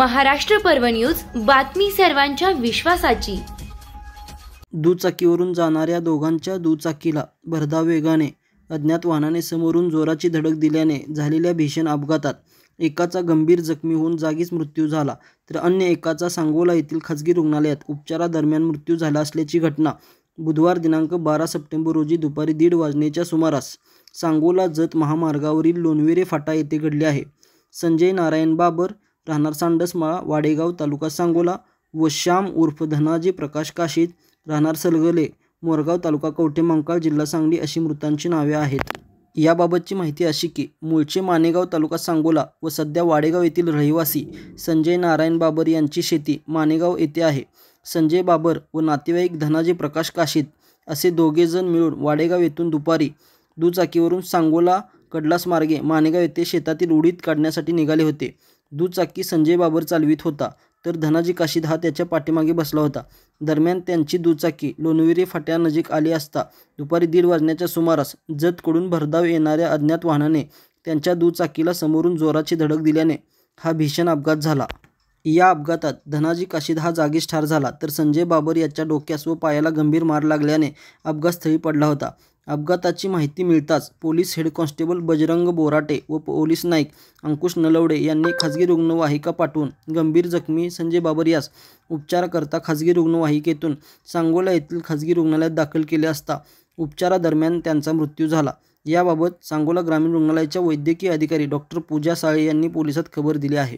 महाराष्ट्र पर्व न्यूज, बातमी सर्वांच्या विश्वासाची। दुचाकीवरून जाणाऱ्या दोघांच्या दुचाकीला भरधाव वेगाने अज्ञात वाहनाने समोरून जोराची धडक दिल्याने झालेल्या भीषण अपघातात एकाचा गंभीर जखमी होऊन जागीच मृत्यू झाला, तर अन्य एकाचा सांगोला येथील खासगी रुग्णालयात उपचारादरम्यान मृत्यू झाला असल्याची घटना बुधवार दिनांक 12 सप्टेंबर रोजी दुपारी 1:30 वाजण्याच्या सुमारास सांगोला जत महामार्गावरील लोणविरे फाटा येथे घडली आहे। संजय नारायण बाबर, राहणार सांडसमाळा, वाडेगाव, तालुका सांगोला व श्याम उर्फ धनाजी प्रकाश काशीद, राहणार सलगले, मोरगाव, तालुका कवठेमहांकाळ, जिल्हा सांगली अशी मृतांची नावे आहेत। याबाबतची माहिती अशी की मूळचे मानेगाव, तालुका सांगोला व सध्या वाडेगाव येथील रहिवासी संजय नारायण बाबर यांची शेती मानेगाव येथे आहे। संजय बाबर व नातेवाईक धनाजी प्रकाश काशीद असे दोघे जण मिळून वाडेगाव येथून दुपारी दुचाकीवरून सांगोला कडलास मार्गे मानेगाव येथे शेतातील उडीद काढण्यासाठी निघाले होते। दुचाकी संजय बाबर चालवित होता, तर धनाजी काशीद हा त्याच्या पाठीमागे बसला होता। दरम्यान त्यांची दुचाकी लोणविरे फाट्यानजीक आली असता दुपारी 1:30 वाजण्याच्या सुमारास जतकडून भरधाव येणाऱ्या अज्ञात वाहनाने त्यांच्या दुचाकीला समोरून जोराची धडक दिल्याने हा भीषण अपघात झाला। या अपघातात धनाजी काशीद हा जागीच ठार झाला, तर संजय बाबर याच्या डोक्यास व पायाला गंभीर मार लागल्याने अपघातस्थळी पडला होता। अपघाताची माहिती मिळताच police head constable Bajrang Borate व पोलीस नाईक अंकुश नलवडे यांनी खासगी रुग्णवाहिका पाठवून गंभीर जखमी संजय बाबर यास उपचाराकरता खासगी रुग्णवाहिकेतून सांगोला येथील खासगी रुग्णालयात दाखल केले असता उपचारादरम्यान त्यांचा मृत्यू झाला। याबाबत सांगोला ग्रामीण रुग्णालयाच्या वैद्यकीय अधिकारी डॉक्टर पूजा साळे यांनी पोलिसात खबर दिली आहे।